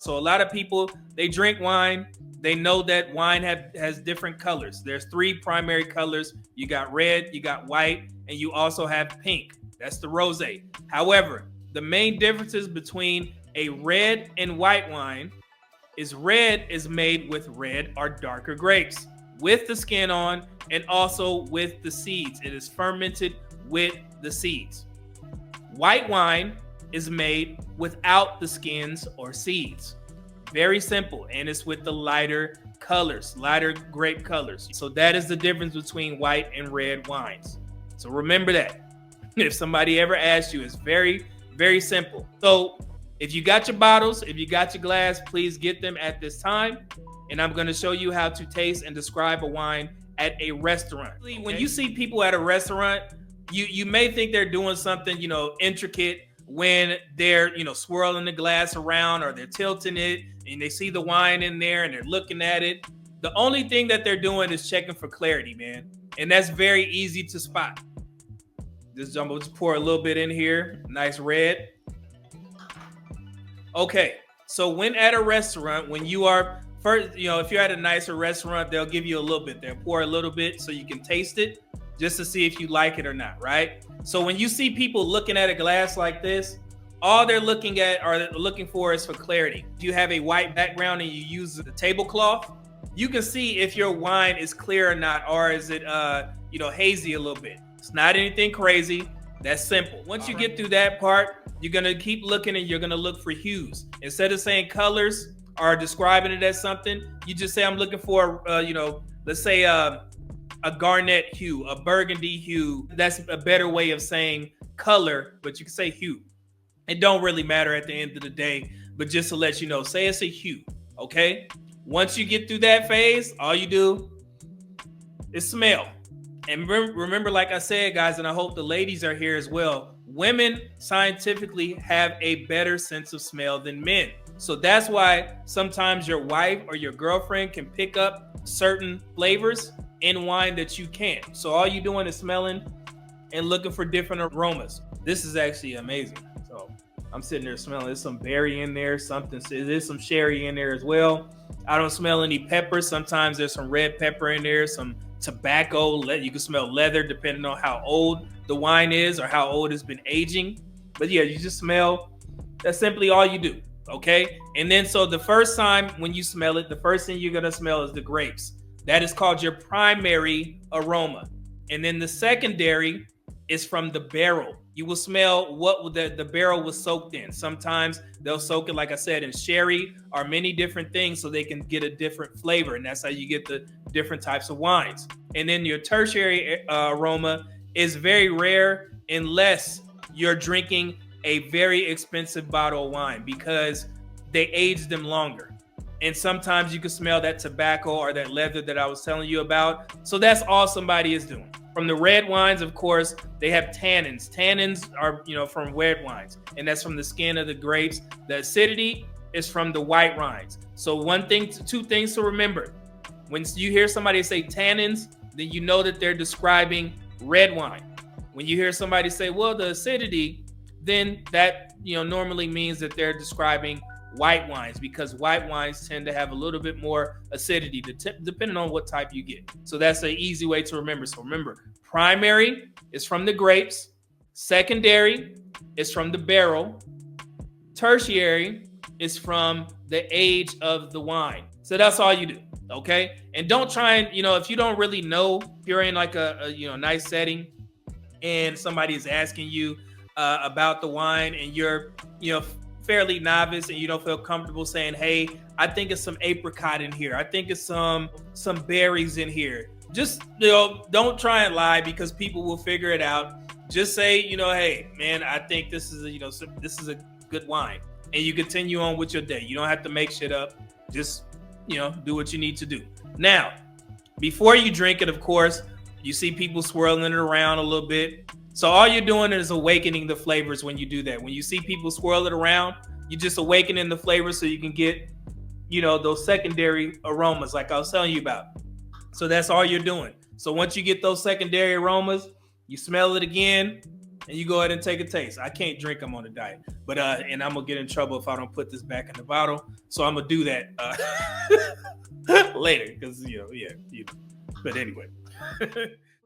So a lot of people, they drink wine. They know that wine has different colors. There's three primary colors. You got red, you got white, and you also have pink. That's the rosé. However, the main differences between a red and white wine is red is made with red or darker grapes with the skin on and also with the seeds. It is fermented with the seeds. White wine is made without the skins or seeds. Very simple, and it's with the lighter colors, lighter grape colors. So that is the difference between white and red wines. So remember that. If somebody ever asks you, it's very, very simple. So if you got your bottles, if you got your glass, please get them at this time. And I'm going to show you how to taste and describe a wine at a restaurant. When you see people at a restaurant, you may think they're doing something, intricate when they're, swirling the glass around or they're tilting it and they see the wine in there and they're looking at it. The only thing that they're doing is checking for clarity, man. And that's very easy to spot. Just pour a little bit in here. Nice red. Okay. So when at a restaurant, when you are first, if you're at a nicer restaurant, they'll give you a little bit. They'll pour a little bit so you can taste it just to see if you like it or not, right? So when you see people looking at a glass like this, all they're looking for is for clarity. If you have a white background and you use the tablecloth, you can see if your wine is clear or not, or is it, hazy a little bit. It's not anything crazy. That's simple. Once you get through that part, you're going to keep looking and you're going to look for hues. Instead of saying colors or describing it as something, you just say, I'm looking for, let's say a garnet hue, a burgundy hue. That's a better way of saying color, but you can say hue. It don't really matter at the end of the day, but just to let you know, say it's a hue, okay? Once you get through that phase, all you do is smell. And remember, like I said, guys, and I hope the ladies are here as well, women scientifically have a better sense of smell than men. So that's why sometimes your wife or your girlfriend can pick up certain flavors in wine that you can't. So all you're doing is smelling and looking for different aromas. This is actually amazing. So I'm sitting there smelling. There's some berry in there, there's some sherry in there as well. I don't smell any pepper. Sometimes there's some red pepper in there, some tobacco. You can smell leather depending on how old the wine is or how old it's been aging. But yeah, you just smell. That's simply all you do. Okay. And then so the first time when you smell it, the first thing you're going to smell is the grapes. That is called your primary aroma. And then the secondary is from the barrel. You will smell what the barrel was soaked in. Sometimes they'll soak it, like I said, in sherry or many different things so they can get a different flavor. And that's how you get the different types of wines. And then your tertiary aroma is very rare unless you're drinking a very expensive bottle of wine because they age them longer. And sometimes you can smell that tobacco or that leather that I was telling you about. So that's all somebody is doing. From the red wines, of course, they have tannins. Tannins are, from red wines, and that's from the skin of the grapes. The acidity is from the white wines. So two things to remember. When you hear somebody say tannins, then you know that they're describing red wine. When you hear somebody say, well, the acidity, then that, normally means that they're describing white wines because white wines tend to have a little bit more acidity depending on what type you get. So that's an easy way to remember. So remember, primary is from the grapes. Secondary is from the barrel. Tertiary is from the age of the wine. So that's all you do. Okay. And don't try and, if you don't really know, if you're in like a nice setting and somebody is asking you about the wine and you're, fairly novice and you don't feel comfortable saying, hey, I think it's some apricot in here. I think it's some berries in here. Just, don't try and lie because people will figure it out. Just say, hey, man, I think this is a good wine. And you continue on with your day. You don't have to make shit up. Just, do what you need to do. Now, before you drink it, of course, you see people swirling it around a little bit. So all you're doing is awakening the flavors when you do that. When you see people swirl it around, you're just awakening the flavors so you can get, those secondary aromas like I was telling you about. So that's all you're doing. So once you get those secondary aromas, you smell it again, and you go ahead and take a taste. I can't drink. I'm on a diet, but and I'm gonna get in trouble if I don't put this back in the bottle. So I'm gonna do that later because But anyway.